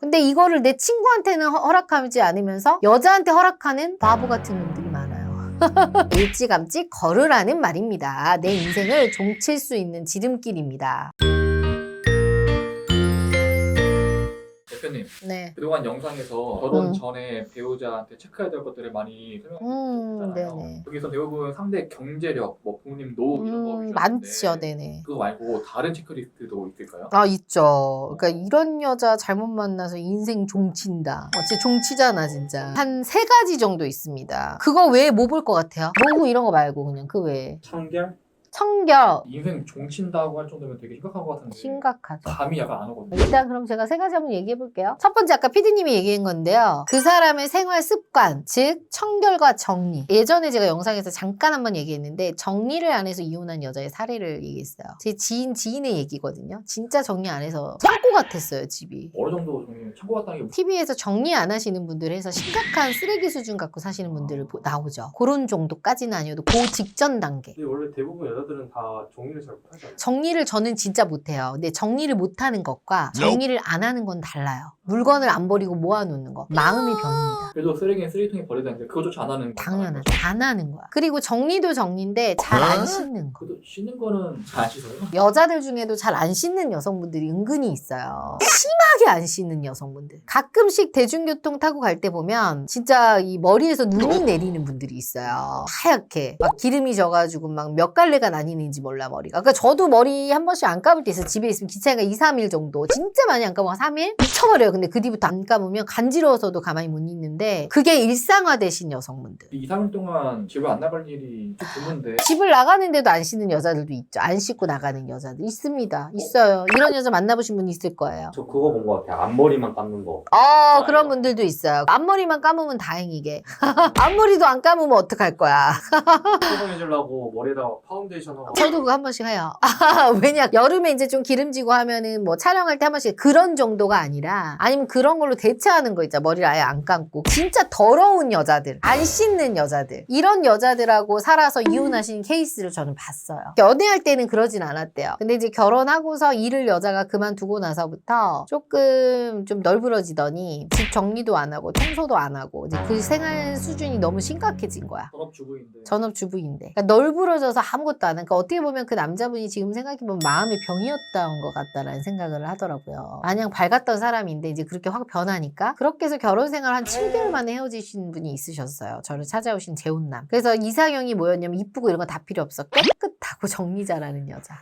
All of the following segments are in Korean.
근데 이거를 내 친구한테는 허락하지 않으면서 여자한테 허락하는 바보 같은 놈들이 많아요. 일찌감치 걸으라는 말입니다. 내 인생을 종칠 수 있는 지름길입니다. 대표님, 네. 그동안 영상에서 결혼 전에 배우자한테 체크해야 될 것들을 많이 설명해 주셨잖아요. 네네. 여기서 대부분 상대 경제력, 뭐 부모님 노후 이런 거 위주였는데 많죠, 네네. 그거 말고 다른 체크리스트도 있을까요? 아, 있죠. 그러니까 이런 여자 잘못 만나서 인생 종친다. 진짜 종치잖아, 진짜. 한 3가지 정도 있습니다. 그거 외에 뭐 볼 것 같아요? 노후 이런 거 말고 그냥 그 외에. 청결? 청결. 인생 종친다고 할 정도면 되게 심각한 것 같은데 심각하죠. 감이 약간 안 오거든요. 일단 그럼 제가 3가지 한번 얘기해 볼게요. 첫 번째 아까 피디님이 얘기한 건데요. 그 사람의 생활 습관, 즉 청결과 정리. 예전에 제가 영상에서 잠깐 한번 얘기했는데 정리를 안 해서 이혼한 여자의 사례를 얘기했어요. 제 지인의 얘기거든요. 진짜 정리 안 해서 창고 같았어요, 집이. 어느 정도 정리 참고 갔다는 게 TV에서 정리 안 하시는 분들 해서 심각한 쓰레기 수준 갖고 사시는 분들 나오죠. 그런 정도까지는 아니어도 그 직전 단계. 근데 원래 대부분 여자들은 다 정리를 잘 못하잖아요. 정리를 저는 진짜 못해요. 근데 정리를 못하는 것과 정리를 안 하는 건 달라요. 물건을 안 버리고 모아놓는 거. 마음의 병입니다. 그래도 쓰레기는 쓰레기통에 버려야 되는데 그것조차 안 하는 당연하죠. 안 하는 거야. 그리고 정리도 정리인데 잘 안 씻는 거. 그래도 씻는 거는 잘 안 씻어요? 여자들 중에도 잘 안 씻는 여성분들이 은근히 있어요. 심하게 안 씻는 여성분들. 가끔씩 대중교통 타고 갈 때 보면 진짜 이 머리에서 눈이 내리는 분들이 있어요. 하얗게. 막 기름이 져가지고 막 몇 갈래가 나뉘는지 몰라, 머리가. 그러니까 저도 머리 한 번씩 안 감을 때 있어요. 집에 있으면 기차가 2, 3일 정도. 진짜 많이 안 감으면 3일? 미쳐버려요. 근데 그 뒤부터 안 감으면 간지러워서도 가만히 못 있는데 그게 일상화되신 여성분들. 2, 3일 동안 집을 안 나갈 일이 드문데 집을 나가는데도 안 씻는 여자들도 있죠. 안 씻고 나가는 여자들 있습니다. 있어요. 이런 여자 만나보신 분 있을 거예요. 저 그거 본 것 같아요. 앞머리만 감는 거. 그런 분들도 있어요. 앞머리만 감으면 다행이게. 앞머리도 안 감으면 어떡할 거야. 포근해지려고 머리에다가 파운데이션 하고. 저도 그거 한 번씩 해요. 왜냐, 여름에 이제 좀 기름지고 하면은 뭐 촬영할 때 한 번씩 그런 정도가 아니라 아니면 그런 걸로 대체하는 거 있잖아. 머리를 아예 안 감고. 진짜 더러운 여자들, 안 씻는 여자들. 이런 여자들하고 살아서 이혼하신 케이스를 저는 봤어요. 연애할 때는 그러진 않았대요. 근데 이제 결혼하고서 일을 여자가 그만두고 나서부터 조금 좀 널브러지더니 집 정리도 안 하고 청소도 안 하고 이제 그 생활 수준이 너무 심각해진 거야. 전업주부인데 전업주부인데. 그러니까 널브러져서 아무것도 안 하니까 어떻게 보면 그 남자분이 지금 생각해보면 마음의 병이었던 것 같다라는 생각을 하더라고요. 마냥 밝았던 사람인데 이제 그렇게 확 변하니까 그렇게 해서 결혼 생활 한 7개월 만에 헤어지신 분이 있으셨어요. 저를 찾아오신 재혼남. 그래서 이상형이 뭐였냐면 이쁘고 이런 거 다 필요 없어. 깨끗하고 정리 잘하는 여자.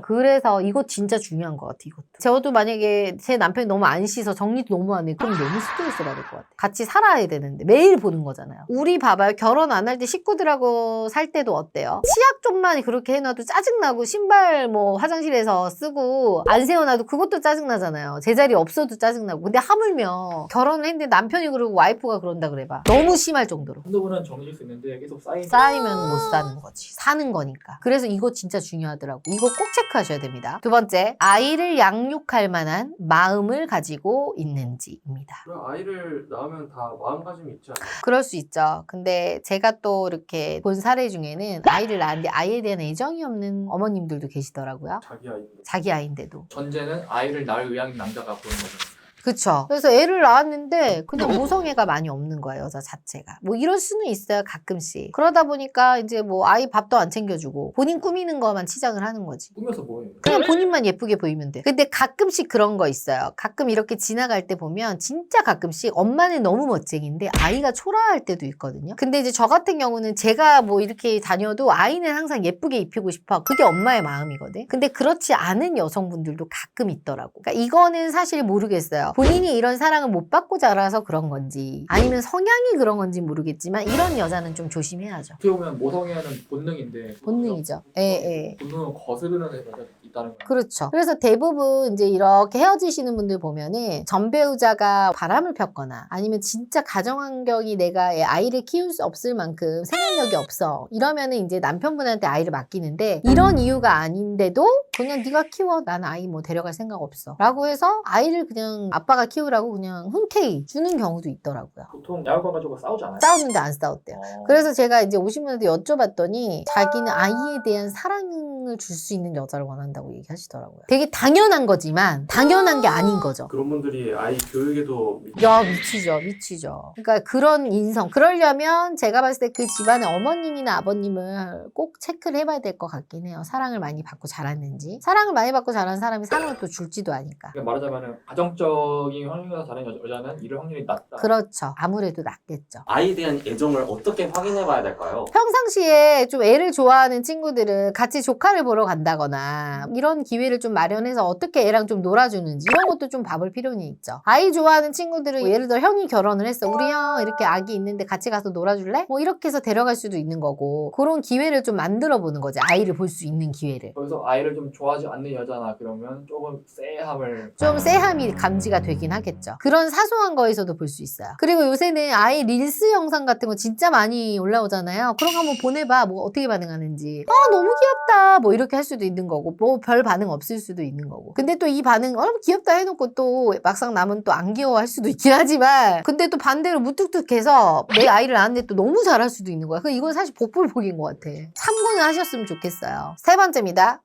그래서 이거 진짜 중요한 것 같아, 이것도. 저도 만약에 제 남편이 너무 안 씻어 정리도 너무 안 해. 그럼 너무 스트레스 받을 것 같아. 같이 살아야 되는데 매일 보는 거잖아요. 우리 봐봐요. 결혼 안 할 때 식구들하고 살 때도 어때요? 치약 좀만 그렇게 해놔도 짜증나고 신발 뭐 화장실에서 쓰고 안 세워놔도 그것도 짜증나잖아요. 제자리 없어도 짜증나고. 근데 하물며 결혼을 했는데 남편이 그러고 와이프가 그런다 그래봐. 너무 심할 정도로. 한두 번은 정해질 수 있는데 계속 쌓이면 못 사는 거지. 사는 거니까. 그래서 이거 진짜 중요하더라고. 이거 꼭 체크하셔야 됩니다. 두 번째, 아이를 양육할 만한 마음을 가지고 있는지입니다. 그럼 아이를 낳으면 다 마음가짐이 있지 않아요? 그럴 수 있죠. 근데 제가 또 이렇게 본 사례 중에는 아이를 낳았는데 아이에 대한 애정이 없는 어머님들도 계시더라고요. 자기 아이인데. 자기 아이인데도. 전제는 아이를 낳을 의향인 남자가 보는 거죠. 그쵸. 그래서 애를 낳았는데 그냥 모성애가 많이 없는 거야, 여자 자체가. 뭐 이럴 수는 있어요, 가끔씩. 그러다 보니까 이제 뭐 아이 밥도 안 챙겨주고 본인 꾸미는 거만 치장을 하는 거지. 꾸며서 뭐해요? 그냥 본인만 예쁘게 보이면 돼. 근데 가끔씩 그런 거 있어요. 가끔 이렇게 지나갈 때 보면 진짜 가끔씩 엄마는 너무 멋쟁인데 아이가 초라할 때도 있거든요. 근데 이제 저 같은 경우는 제가 뭐 이렇게 다녀도 아이는 항상 예쁘게 입히고 싶어. 그게 엄마의 마음이거든. 근데 그렇지 않은 여성분들도 가끔 있더라고. 그러니까 이거는 사실 모르겠어요. 본인이 이런 사랑을 못 받고 자라서 그런 건지 아니면 성향이 그런 건지 모르겠지만 이런 여자는 좀 조심해야죠. 어떻게 보면 모성애는 본능인데 본능이죠. 예. 본능을 거스르는 애가 있다는 거예요. 그렇죠. 그래서 대부분 이제 이렇게 헤어지시는 분들 보면은 전 배우자가 바람을 폈거나 아니면 진짜 가정환경이 내가 아이를 키울 수 없을 만큼 생활력이 없어. 이러면은 이제 남편분한테 아이를 맡기는데 이런 이유가 아닌데도 그냥 네가 키워. 난 아이 뭐 데려갈 생각 없어. 라고 해서 아이를 그냥 아빠가 키우라고 그냥 흔쾌히 주는 경우도 있더라고요. 보통 야구 가지고 싸우지 않아요? 싸웠는데 안 싸웠대요. 그래서 제가 이제 오신 분한테 여쭤봤더니 자기는 아이에 대한 사랑을 줄 수 있는 여자를 원한다고 된다고 얘기하시더라고요. 되게 당연한 거지만 당연한 게 아닌 거죠. 그런 분들이 아이 교육에도 야, 미치죠. 그러니까 그런 인성. 그러려면 제가 봤을 때 그 집안의 어머님이나 아버님을 꼭 체크를 해봐야 될 것 같긴 해요. 사랑을 많이 받고 자랐는지. 사랑을 많이 받고 자란 사람이 사랑을 또 줄지도 아니까. 그러니까 말하자면 가정적인 환경에서 자란 여자는 이럴 확률이 낮다. 그렇죠. 아무래도 낫겠죠. 아이에 대한 애정을 어떻게 확인해 봐야 될까요? 평상시에 좀 애를 좋아하는 친구들은 같이 조카를 보러 간다거나 이런 기회를 좀 마련해서 어떻게 애랑 좀 놀아주는지 이런 것도 좀 봐볼 필요는 있죠. 아이 좋아하는 친구들은 뭐 예를 들어 형이 결혼을 했어. 우리 형 이렇게 아기 있는데 같이 가서 놀아줄래? 뭐 이렇게 해서 데려갈 수도 있는 거고 그런 기회를 좀 만들어 보는 거지. 아이를 볼 수 있는 기회를. 거기서 아이를 좀 좋아하지 않는 여자나 그러면 조금 쎄함을 좀 쎄함이 감지가 되긴 하겠죠. 그런 사소한 거에서도 볼 수 있어요. 그리고 요새는 아이 릴스 영상 같은 거 진짜 많이 올라오잖아요. 그런 거 한번 보내봐. 뭐 어떻게 반응하는지. 너무 귀엽다. 뭐 이렇게 할 수도 있는 거고 뭐 별 반응 없을 수도 있는 거고. 근데 또 이 반응 너무 귀엽다 해놓고 또 막상 남은 또 안 귀여워할 수도 있긴 하지만 근데 또 반대로 무뚝뚝해서 내 아이를 낳았는데 또 너무 잘할 수도 있는 거야. 이건 사실 복불복인 것 같아. 참고는 하셨으면 좋겠어요. 세 번째입니다.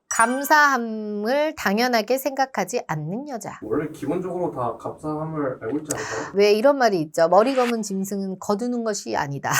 감사함을 당연하게 생각하지 않는 여자. 원래 기본적으로 다 감사함을 알고 있지 않을까요? 왜 이런 말이 있죠. 머리 검은 짐승은 거두는 것이 아니다.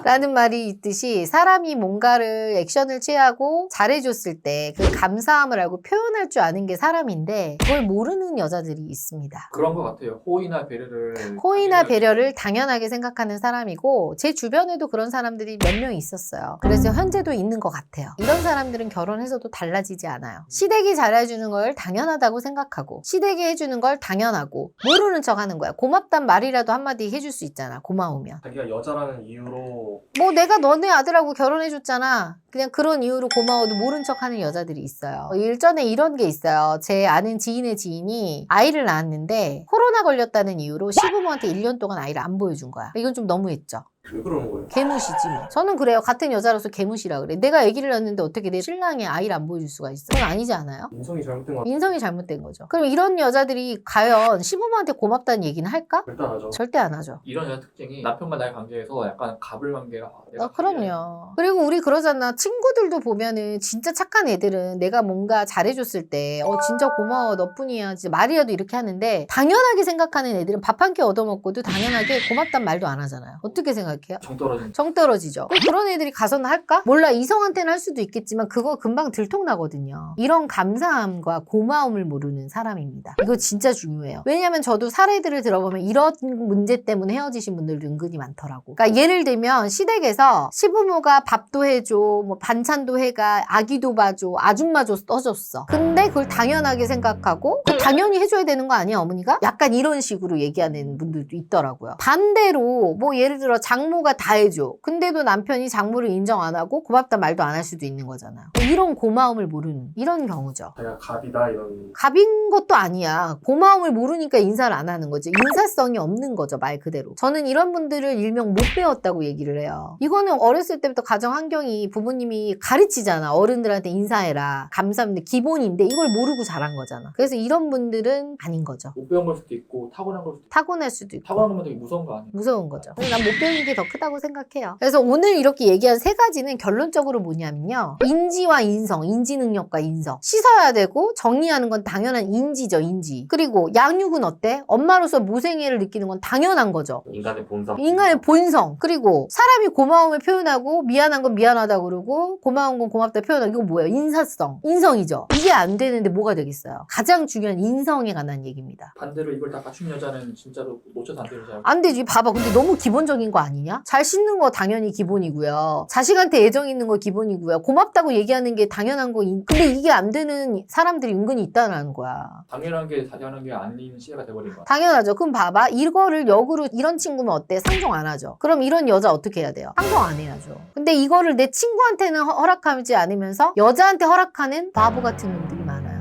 라는 말이 있듯이 사람이 뭔가를 액션을 취하고 잘해줬을 때 그 감사함을 알고 표현할 줄 아는 게 사람인데 그걸 모르는 여자들이 있습니다. 그런 것 같아요. 호의나 배려를 호의나 배려를 당연하게 생각하는 사람이고 제 주변에도 그런 사람들이 몇 명 있었어요. 그래서 현재도 있는 것 같아요. 이런 사람들은 결혼해서도 달라지지 않아요. 시댁이 잘해주는 걸 당연하다고 생각하고 시댁이 해주는 걸 당연하고 모르는 척 하는 거야. 고맙단 말이라도 한마디 해줄 수 있잖아. 고마우면. 자기가 여자라는 이유로 뭐 내가 너네 아들하고 결혼해줬잖아. 그냥 그런 이유로 고마워도 모른 척하는 여자들이 있어요. 일전에 이런 게 있어요. 제 아는 지인의 지인이 아이를 낳았는데 코로나 걸렸다는 이유로 시부모한테 1년 동안 아이를 안 보여준 거야. 이건 좀 너무했죠. 왜 그러는 거예요? 개무시지 뭐. 저는 그래요. 같은 여자로서 개무시라 그래. 내가 아기를 낳았는데 어떻게 내 신랑이 아이를 안 보여줄 수가 있어? 그건 아니지 않아요? 인성이 잘못된 것 같아요. 인성이 잘못된 거죠. 그럼 이런 여자들이 과연 시부모한테 고맙다는 얘기는 할까? 절대 안 하죠. 절대 안 하죠. 이런 여자 특징이 남편과 나의 관계에서 약간 가불관계가 내가 그럼요. 그리고 우리 그러잖아. 친구들도 보면은 진짜 착한 애들은 내가 뭔가 잘해줬을 때 진짜 고마워 너뿐이야 진짜 말이라도 이렇게 하는데 당연하게 생각하는 애들은 밥 한 끼 얻어먹고도 당연하게 고맙단 말도 안 하잖아요. 어떻게 생각해요? 정 떨어진 정 떨어지죠. 그런 애들이 가서는 할까? 몰라. 이성한테는 할 수도 있겠지만 그거 금방 들통나거든요. 이런 감사함과 고마움을 모르는 사람입니다. 이거 진짜 중요해요. 왜냐면 저도 사례들을 들어보면 이런 문제 때문에 헤어지신 분들도 은근히 많더라고. 그러니까 예를 들면 시댁에서 시부모가 밥도 해줘, 뭐 반찬도 해가, 아기도 봐줘, 아줌마도 떠줬어. 근데 그걸 당연하게 생각하고 당연히 해줘야 되는 거 아니야 어머니가? 약간 이런 식으로 얘기하는 분들도 있더라고요. 반대로 뭐 예를 들어 장모가 다 해줘. 근데도 남편이 장모를 인정 안 하고 고맙다 말도 안 할 수도 있는 거잖아요. 이런 고마움을 모르는 이런 경우죠. 자기가 갑이다 이런. 갑인 것도 아니야. 고마움을 모르니까 인사를 안 하는 거죠. 인사성이 없는 거죠. 말 그대로. 저는 이런 분들을 일명 못 배웠다고 얘기를 해요. 이거는 어렸을 때부터 가정 환경이 부모님이 가르치잖아. 어른들한테 인사해라. 감사합니다. 기본인데 이걸 모르고 자란 거잖아. 그래서 이런 분들은 아닌 거죠. 못 배운 걸 수도 있고 타고난 걸 수도 있고 타고날 수도 있고. 타고난 건 되게 무서운 거 아니에요? 무서운 거죠. 난 못 배우는 게 더 크다고 생각해요. 그래서 오늘 이렇게 얘기한 세 가지는 결론적으로 뭐냐면요. 인지와 인성, 인지 능력과 인성. 씻어야 되고 정리하는 건 당연한 인지죠, 인지. 그리고 양육은 어때? 엄마로서 모생애를 느끼는 건 당연한 거죠. 인간의 본성. 인간의 본성. 그리고 사람이 고마움을 표현하고 미안한 건 미안하다고 그러고 고마운 건 고맙다 표현하고 이거 뭐예요? 인사성. 인성이죠. 이게 안 되는데 뭐가 되겠어요? 가장 중요한 인성에 관한 얘기입니다. 반대로 이걸 다 갖춘 여자는 진짜로 놓쳐도 안 되는 여자. 안 되지. 봐봐. 근데 너무 기본적인 거 아니냐? 잘 씻는 거 당연히 기본이고요. 자식한테 애정 있는 거 기본이고요. 고맙다고 얘기하는 게 당연한 거. 근데 이게 안 되는 사람들이 은근히 있다는 거야. 당연한 게 아닌 시대가 돼버린 거야. 당연하죠. 그럼 봐봐. 이거를 역으로 이런 친구면 어때? 상종 안 하죠. 그럼 이런 여자 어떻게 해야 돼요? 상종 안 해야죠. 근데 이거를 내 친구한테는 허락하지 않으면서 여자한테 허락하는 바보 같은 놈들이 많아요.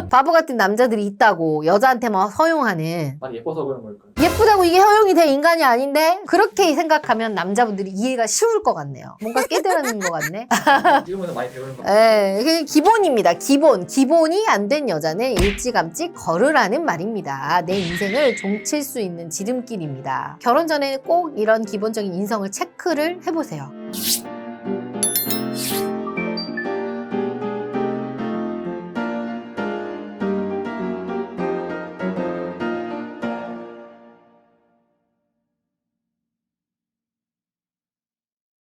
바보 같은 남자들이 있다고 여자한테만 허용하는. 많이 예뻐서 그런 걸까? 예쁘다고 이게 허용이 될 인간이 아닌데 그렇게 생각하면 남자분들이 이해가 쉬울 것 같네요. 뭔가 깨달는 것 같네. 지금은 많이 배우는 거. 그게 기본입니다. 기본이 안 된 여자는 일찌감치 걸으라는 말입니다. 내 인생을 종칠 수 있는 지름길입니다. 결혼 전에는 꼭 이런 기본적인 인성을 체크를 해보세요.